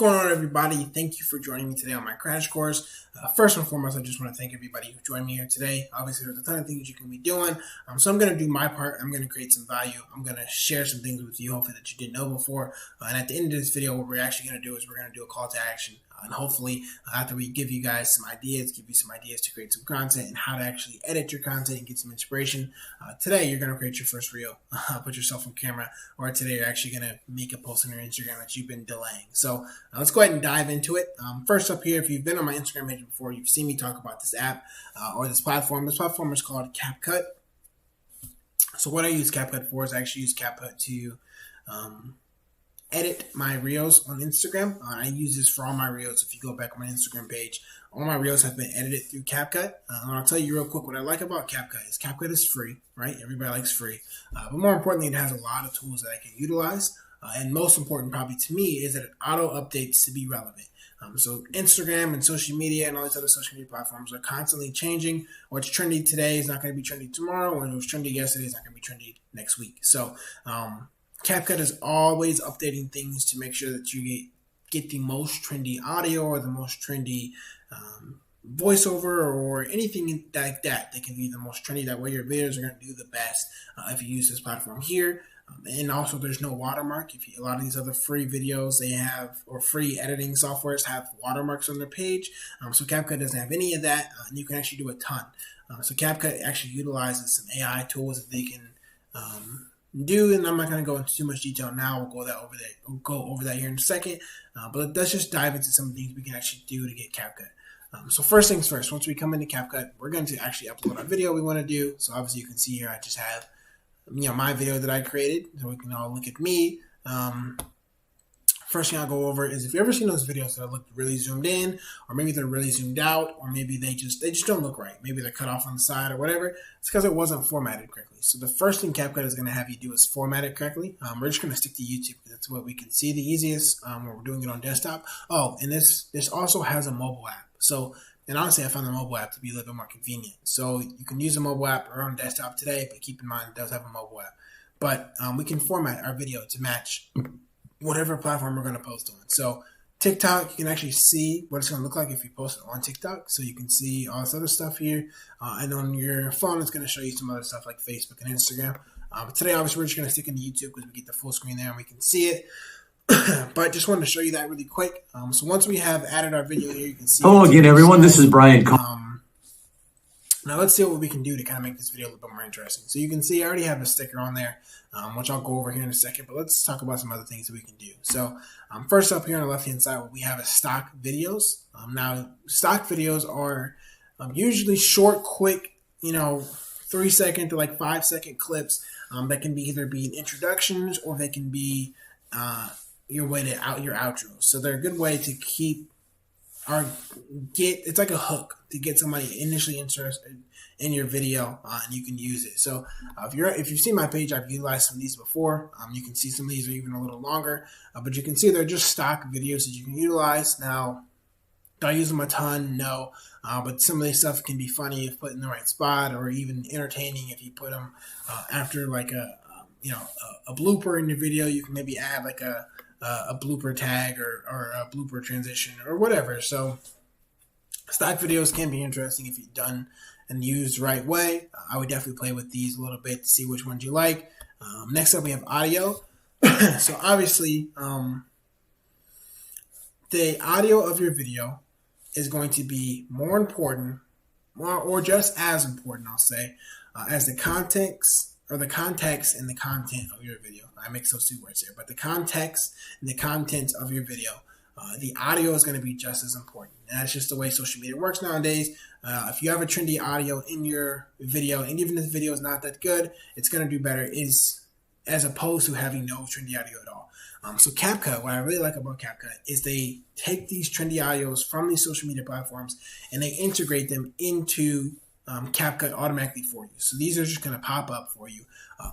going on, everybody? Thank you for joining me today on my crash course. First and foremost, I just want to thank everybody who joined me here today. Obviously, there's a ton of things you can be doing. So I'm going to do my part. I'm going to create some value. I'm going to share some things with you, hopefully, that you didn't know before. And at the end of this video, what we're actually going to do is we're going to do a call to action. And hopefully, after we give you guys some ideas, give you some ideas to create some content and how to actually edit your content and get some inspiration. Today, you're going to create your first reel, put yourself on camera, or today you're actually going to make a post on your Instagram that you've been delaying. So let's go ahead and dive into it. First up here, if you've been on my Instagram page before, you've seen me talk about this app or this platform. This platform is called CapCut. So what I use CapCut for is I actually use CapCut to edit my reels on Instagram. I use this for all my reels. If you go back on my Instagram page, all my reels have been edited through CapCut. And I'll tell you real quick what I like about CapCut is CapCut is free, right? Everybody likes free. But more importantly, it has a lot of tools that I can utilize. And most important probably to me is that it auto updates to be relevant. So Instagram and social media and all these other social media platforms are constantly changing. What's trendy today is not going to be trendy tomorrow. What was trendy yesterday is not going to be trendy next week. So CapCut is always updating things to make sure that you get the most trendy audio or the most trendy voiceover or anything like that can be the most trendy. That way your videos are going to do the best if you use this platform here. And also there's no watermark. A lot of these other free videos they have, or free editing softwares have watermarks on their page. So CapCut doesn't have any of that, and you can actually do a ton. So CapCut actually utilizes some AI tools that they can do, and I'm not going to go into too much detail now. We'll go over that here in a second. But let's just dive into some things we can actually do to get CapCut. So first things first, once we come into CapCut, we're going to actually upload our video we want to do. So obviously you can see here I just have my video that I created, so we can all look at me. First thing I'll go over is if you've ever seen those videos that look really zoomed in, or maybe they're really zoomed out, or maybe they just don't look right. Maybe they're cut off on the side or whatever. It's because it wasn't formatted correctly. So the first thing CapCut is going to have you do is format it correctly. We're just going to stick to YouTube because that's what we can see the easiest when we're doing it on desktop. Oh, and this also has a mobile app. So, and honestly, I found the mobile app to be a little bit more convenient. So you can use a mobile app or on desktop today, but keep in mind it does have a mobile app. But we can format our video to match whatever platform we're going to post on. So TikTok, you can actually see what it's going to look like if you post it on TikTok. So you can see all this other stuff here. And on your phone, it's going to show you some other stuff like Facebook and Instagram. But today, obviously, we're just going to stick into YouTube because we get the full screen there and we can see it. But just wanted to show you that really quick. So once we have added our video here, you can see. Hello again, everyone. This is Brian. Now let's see what we can do to kind of make this video a little bit more interesting. So you can see I already have a sticker on there, which I'll go over here in a second. But let's talk about some other things that we can do. So first up here on the left-hand side, what we have is stock videos. Now stock videos are usually short, quick, 3-second to like 5-second clips that can either be introductions or they can be your way to your outros. So they're a good way to it's like a hook to get somebody initially interested in your video, and you can use it. So if you've seen my page, I've utilized some of these before. You can see some of these are even a little longer, but you can see they're just stock videos that you can utilize. Now, do I use them a ton? No, but some of this stuff can be funny if put in the right spot, or even entertaining if you put them after like a blooper in your video. You can maybe add like a blooper tag or a blooper transition or whatever. So stock videos can be interesting if you've done and used the right way. I would definitely play with these a little bit to see which ones you like. Next up, we have audio. So obviously, the audio of your video is going to be more important, or just as important, I'll say, as the context and the content of your video. I mix those two words here, but the context and the content of your video, the audio is going to be just as important. And that's just the way social media works nowadays. If you have a trendy audio in your video, and even if the video is not that good, it's going to do better as opposed to having no trendy audio at all. So CapCut, what I really like about CapCut is they take these trendy audios from these social media platforms and they integrate them into CapCut automatically for you. So these are just going to pop up for you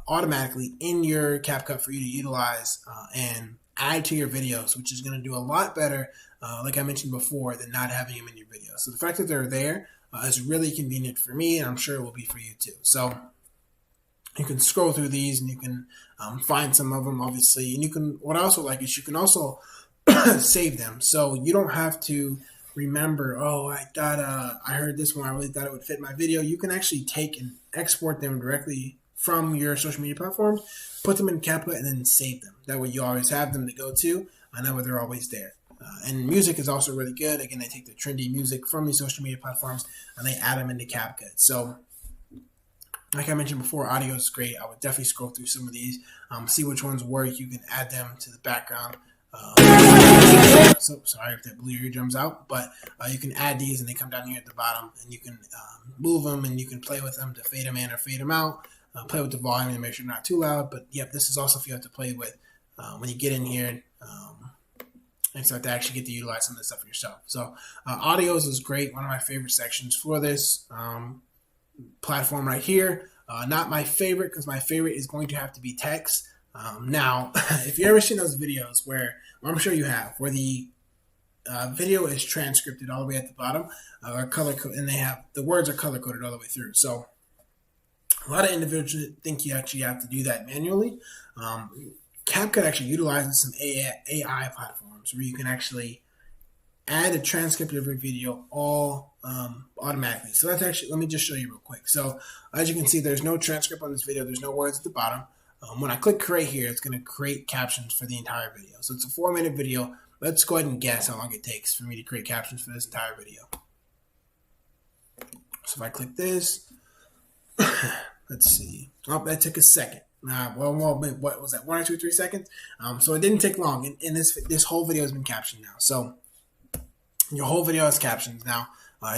automatically in your CapCut for you to utilize and add to your videos, which is going to do a lot better, like I mentioned before, than not having them in your video. So the fact that they're there is really convenient for me, and I'm sure it will be for you too. So you can scroll through these and you can find some of them, obviously. And you can, what I also like is you can also save them. So you don't have to remember, oh, I heard this one, I really thought it would fit my video. You can actually take and export them directly from your social media platforms, put them in CapCut, and then save them. That way you always have them to go to. I know they're always there. And music is also really good. Again, they take the trendy music from these social media platforms and they add them into CapCut. So like I mentioned before, audio is great. I would definitely scroll through some of these, see which ones work. You can add them to the background. So sorry if that blew your eardrums out, but you can add these and they come down here at the bottom, and you can move them and you can play with them to fade them in or fade them out. Play with the volume and make sure they're not too loud. But yep, this is also if you have to play with when you get in here and start to actually get to utilize some of this stuff yourself. So audios is great. One of my favorite sections for this platform right here. Not my favorite, because my favorite is going to have to be text. Now, if you ever seen those videos where, well, I'm sure you have, where the video is transcripted all the way at the bottom, or color and they have the words are color coded all the way through. So a lot of individuals think you actually have to do that manually. CapCut actually utilizes some AI platforms where you can actually add a transcript of your video all automatically. So that's actually, let me just show you real quick. So as you can see, there's no transcript on this video. There's no words at the bottom. When I click create here, it's going to create captions for the entire video. So it's a 4-minute video. Let's go ahead and guess how long it takes for me to create captions for this entire video. So if I click this, let's see. Oh, that took a second. Well, what was that? 1 or 2 or 3 seconds? So it didn't take long. And this whole video has been captioned now. So your whole video has captions now.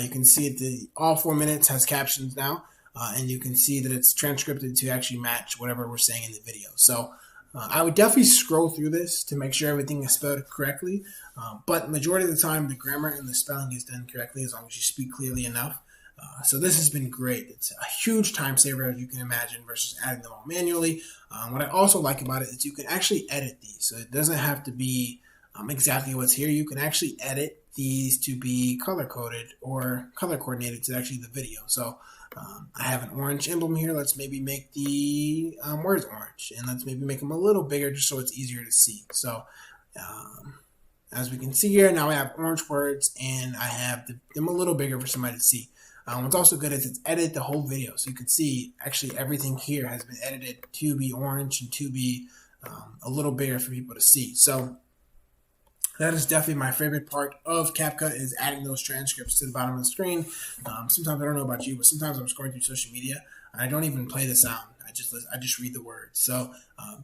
You can see all 4 minutes has captions now. And you can see that it's transcripted to actually match whatever we're saying in the video. So I would definitely scroll through this to make sure everything is spelled correctly. But majority of the time, the grammar and the spelling is done correctly as long as you speak clearly enough. So this has been great. It's a huge time saver, as you can imagine, versus adding them all manually. What I also like about it is you can actually edit these. So it doesn't have to be exactly what's here. You can actually edit these to be color-coded or color-coordinated to actually the video. So I have an orange emblem here. Let's maybe make the words orange, and let's maybe make them a little bigger just so it's easier to see. So as we can see here, now I have orange words, and I have them a little bigger for somebody to see. What's also good is it's edited the whole video, so you can see actually everything here has been edited to be orange and to be a little bigger for people to see. So that is definitely my favorite part of CapCut, is adding those transcripts to the bottom of the screen. Sometimes, I don't know about you, but sometimes I'm scrolling through social media and I don't even play the sound. I just read the words. So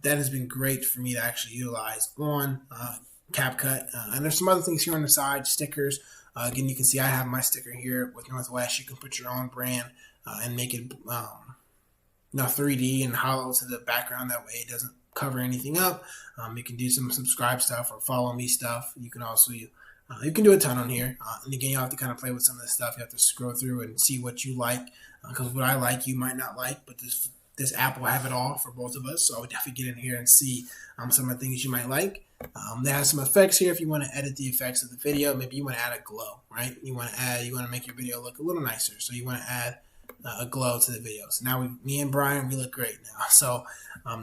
that has been great for me to actually utilize on CapCut. And there's some other things here on the side, stickers. Again, you can see I have my sticker here with Northwest. You can put your own brand and make it 3D and hollow to the background. That way it doesn't cover anything up. You can do some subscribe stuff or follow me stuff. You can also you can do a ton on here. And again, you have to kind of play with some of this stuff. You have to scroll through and see what you like, because what I like you might not like, but this app will have it all for both of us. So I would definitely get in here and see some of the things you might like. They have some effects here if you want to edit the effects of the video. Maybe you want to add a glow, right? You want to make your video look a little nicer. So you want to add a glow to the video. So now me and Brian, we look great now. So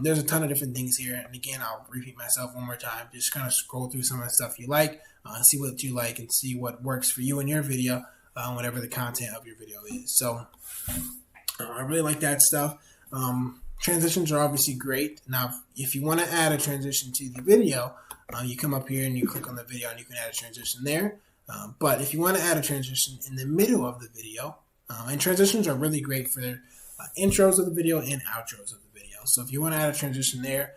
there's a ton of different things here. And again, I'll repeat myself one more time. Just kind of scroll through some of the stuff you like, see what you like, and see what works for you in your video, whatever the content of your video is. So I really like that stuff. Transitions are obviously great. Now, if you want to add a transition to the video, you come up here and you click on the video and you can add a transition there. But if you want to add a transition in the middle of the video, and transitions are really great for intros of the video and outros of the video. So if you want to add a transition there,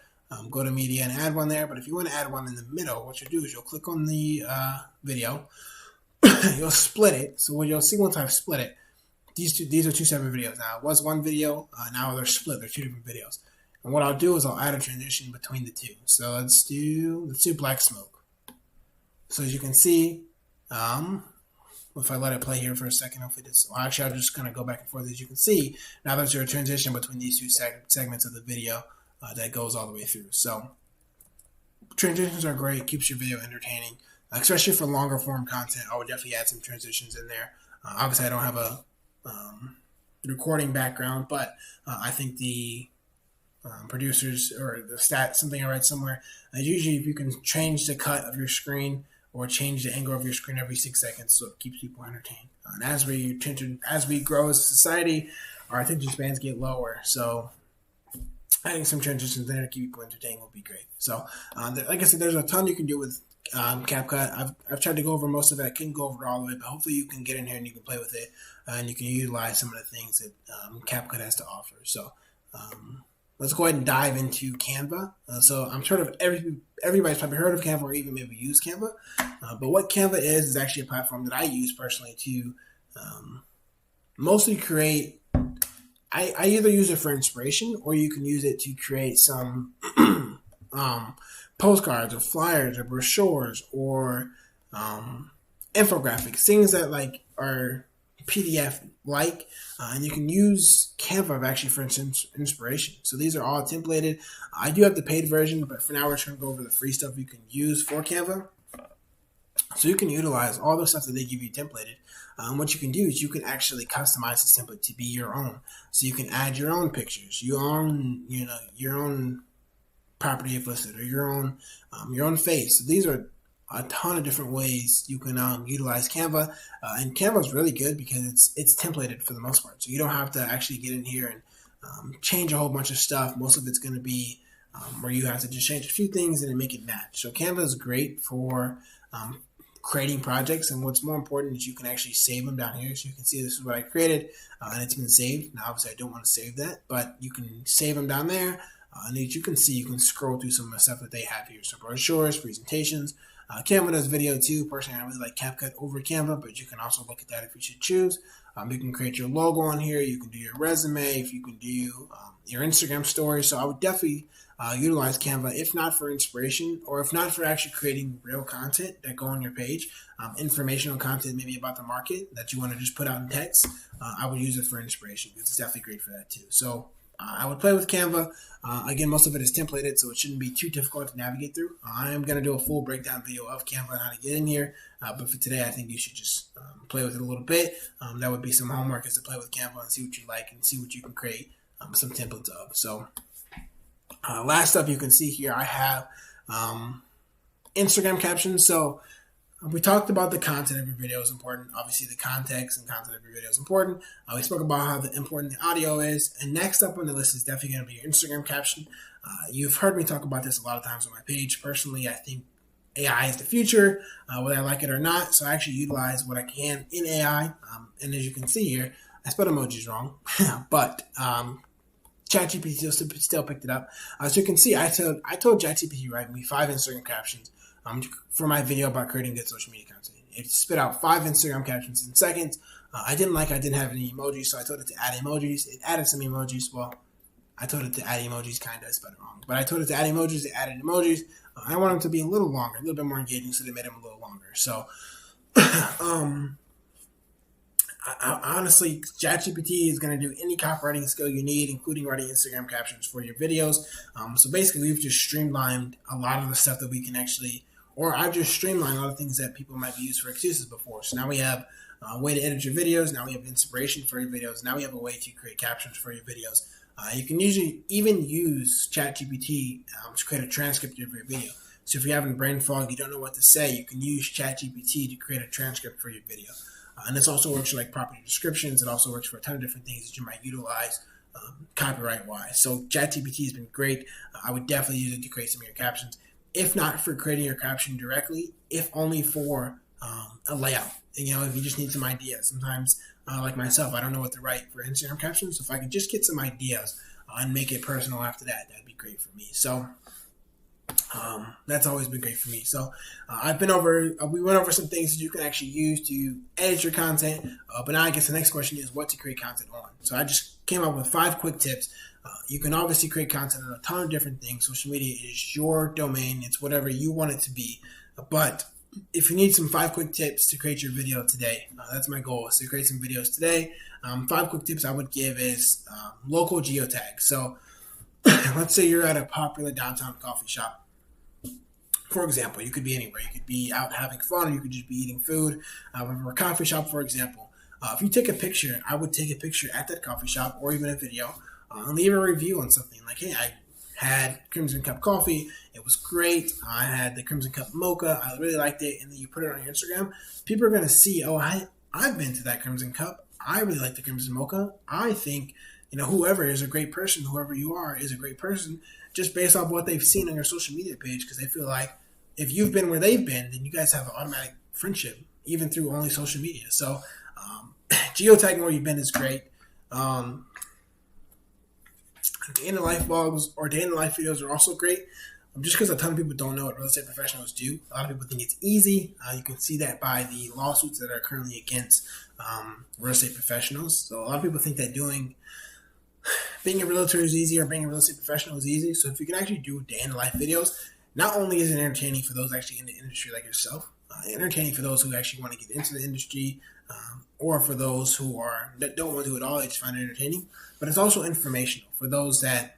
go to media and add one there. But if you want to add one in the middle, what you'll do is you'll click on the video, you'll split it. So what you'll see once I've split it, these are two separate videos. Now it was one video, now they're split. They're two different videos. And what I'll do is I'll add a transition between the two. So let's do Black Smoke. So as you can see, if I let it play here for a second, hopefully this, well, actually I'm just going to go back and forth. As you can see, now there's a transition between these two segments of the video that goes all the way through. So transitions are great, keeps your video entertaining, especially for longer form content. I would definitely add some transitions in there. Obviously I don't have a recording background, but I think the producers or the stat, something I read somewhere. Usually, if you can change the cut of your screen or change the angle of your screen every 6 seconds, so it keeps people entertained. And as we grow as a society, our attention spans get lower. So I think some transitions there to keep people entertained will be great. So, like I said, there's a ton you can do with CapCut. I've tried to go over most of it. I couldn't go over all of it, but hopefully you can get in here and you can play with it, and you can utilize some of the things that CapCut has to offer. So let's go ahead and dive into Canva. So I'm sure of everybody's probably heard of Canva or even maybe used Canva. But what Canva is actually a platform that I use personally to mostly create. I either use it for inspiration, or you can use it to create some postcards or flyers or brochures or infographics, things that like are PDF like, and you can use Canva actually for inspiration. So these are all templated. I do have the paid version, but for now we're just going to go over the free stuff you can use for Canva. So you can utilize all the stuff that they give you templated. What you can do is you can actually customize this template to be your own. So you can add your own pictures, your own property if listed, or your own face. So these are a ton of different ways you can utilize Canva, and Canva is really good because it's templated for the most part. So you don't have to actually get in here and change a whole bunch of stuff. Most of it's going to be where you have to just change a few things and then make it match. So Canva is great for creating projects, and what's more important is you can actually save them down here. So you can see this is what I created, and it's been saved. Now obviously I don't want to save that, but you can save them down there, and as you can see, you can scroll through some of the stuff that they have here. So brochures, presentations. Canva does video too. Personally, I really like CapCut over Canva, but you can also look at that if you should choose. You can create your logo on here. You can do your resume. If you can do your Instagram story. So I would definitely utilize Canva, if not for inspiration, or if not for actually creating real content that go on your page, informational content maybe about the market that you want to just put out in text. I would use it for inspiration because it's definitely great for that too. So I would play with Canva. Again, most of it is templated, so it shouldn't be too difficult to navigate through. I am going to do a full breakdown video of Canva and how to get in here, but for today, I think you should just play with it a little bit. That would be some homework, is to play with Canva and see what you like and see what you can create some templates of. So last up, you can see here, I have Instagram captions. So we talked about the content of your video is important. Obviously, the context and content of your video is important. We spoke about how important the audio is. And next up on the list is definitely going to be your Instagram caption. You've heard me talk about this a lot of times on my page. Personally, I think AI is the future, whether I like it or not. So I actually utilize what I can in AI. And as you can see here, I spelled emojis wrong, but ChatGPT still picked it up. So you can see, I told ChatGPT, write me 5 Instagram captions for my video about creating good social media content. It spit out 5 Instagram captions in seconds. I didn't have any emojis, so I told it to add emojis. It added some emojis. Well, I told it to add emojis, kind of, spelled it wrong. But I told it to add emojis, it added emojis. I want them to be a little longer, a little bit more engaging, so they made them a little longer. So, honestly, ChatGPT is going to do any copywriting skill you need, including writing Instagram captions for your videos. So basically, we've just streamlined a lot of the stuff that we can actually, or I've just streamlined a lot of things that people might be used for excuses before. So now we have a way to edit your videos. Now we have inspiration for your videos. Now we have a way to create captions for your videos. You can usually even use ChatGPT to create a transcript of your video. So if you're having brain fog, you don't know what to say, you can use ChatGPT to create a transcript for your video. And this also works for like property descriptions. It also works for a ton of different things that you might utilize copyright-wise. So ChatGPT has been great. I would definitely use it to create some of your captions, if not for creating your caption directly, if only for a layout. And, if you just need some ideas. Sometimes, like myself, I don't know what to write for Instagram captions. So if I can just get some ideas and make it personal after that, that'd be great for me. So that's always been great for me. So we went over some things that you can actually use to edit your content. But now I guess the next question is what to create content on. So I just came up with 5 quick tips. You can obviously create content on a ton of different things. Social media is your domain. It's whatever you want it to be. But if you need some 5 quick tips to create your video today, that's my goal, is to create some videos today. 5 quick tips I would give is local geotag. So let's say you're at a popular downtown coffee shop. For example, you could be anywhere. You could be out having fun, or you could just be eating food. For a coffee shop, for example, if you take a picture, I would take a picture at that coffee shop or even a video and leave a review on something like, hey, I had Crimson Cup coffee. It was great. I had the Crimson Cup mocha. I really liked it. And then you put it on your Instagram. People are going to see, oh, I've been to that Crimson Cup. I really like the Crimson Mocha. I think, whoever is a great person, whoever you are is a great person, just based off what they've seen on your social media page, because they feel like if you've been where they've been, then you guys have an automatic friendship, even through only social media. So geotagging where you've been is great. Day in the life vlogs or day in the life videos are also great. Just because a ton of people don't know what real estate professionals do. A lot of people think it's easy. You can see that by the lawsuits that are currently against real estate professionals. So a lot of people think that being a realtor is easy or being a real estate professional is easy. So if you can actually do day in the life videos, not only is it entertaining for those actually in the industry like yourself, entertaining for those who actually want to get into the industry, or for those that don't want to do it all, they just find it entertaining. But it's also informational for those that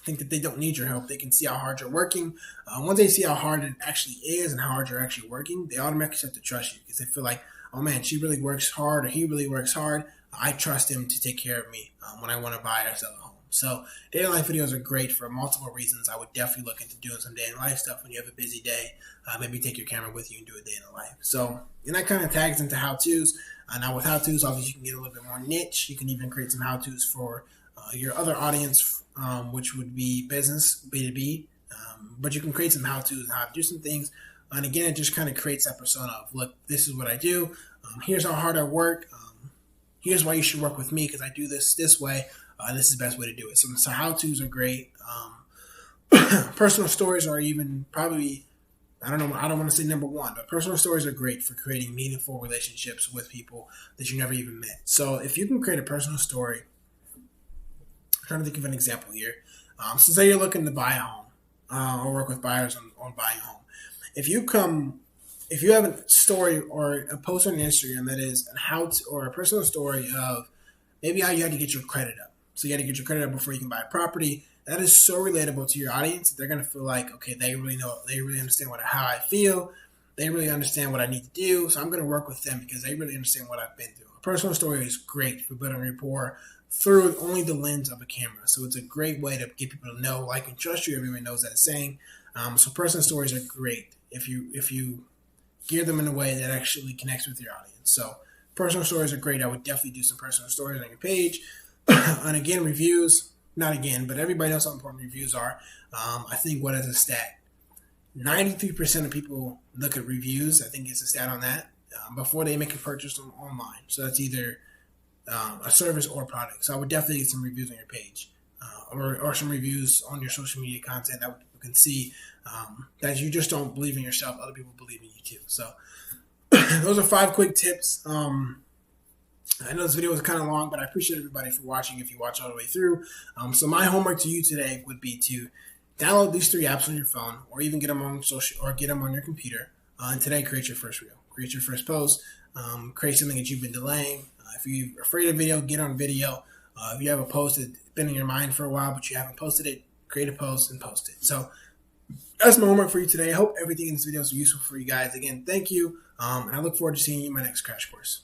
think that they don't need your help. They can see how hard you're working. Once they see how hard it actually is and how hard you're actually working, they automatically start to trust you because they feel like, oh man, she really works hard or he really works hard. I trust him to take care of me when I want to buy or sell a home. So day in the life videos are great for multiple reasons. I would definitely look into doing some day in the life stuff when you have a busy day. Maybe take your camera with you and do a day in the life. So, and that kind of tags into how-tos. Now with how-tos, obviously you can get a little bit more niche. You can even create some how-tos for your other audience, which would be business, B2B. But you can create some how-tos and how to do some things. And again, it just kind of creates that persona of, look, this is what I do. Here's how hard I work. Here's why you should work with me because I do this way. This is the best way to do it. So how-tos are great. Personal stories are even probably, I don't want to say number one, but personal stories are great for creating meaningful relationships with people that you never even met. So if you can create a personal story, I'm trying to think of an example here. So say you're looking to buy a home or work with buyers on buying a home. If you have a story or a post on Instagram that is or a personal story of maybe how you had to get your credit up. So you had to get your credit up before you can buy a property. That is so relatable to your audience. They're going to feel like, okay, they really understand how I feel. They really understand what I need to do. So I'm going to work with them because they really understand what I've been through. A personal story is great for building rapport through only the lens of a camera. So it's a great way to get people to know, like, and trust you. Everyone knows that saying. So personal stories are great if you gear them in a way that actually connects with your audience. So personal stories are great. I would definitely do some personal stories on your page. And again, reviews, not again, but everybody knows how important reviews are. I think what is a stat? 93% of people look at reviews. I think it's a stat on that before they make a purchase online. So that's either a service or a product. So I would definitely get some reviews on your page or some reviews on your social media content that people can see that you just don't believe in yourself. Other people believe in you too. So those are 5 quick tips. I know this video was kind of long, but I appreciate everybody for watching if you watch all the way through. So my homework to you today would be to download these 3 apps on your phone or even get them on social or get them on your computer. And today, create your first reel, create your first post, create something that you've been delaying. If you're afraid of video, get on video. If you have a post that's been in your mind for a while, but you haven't posted it, create a post and post it. So that's my homework for you today. I hope everything in this video is useful for you guys. Again, thank you. And I look forward to seeing you in my next crash course.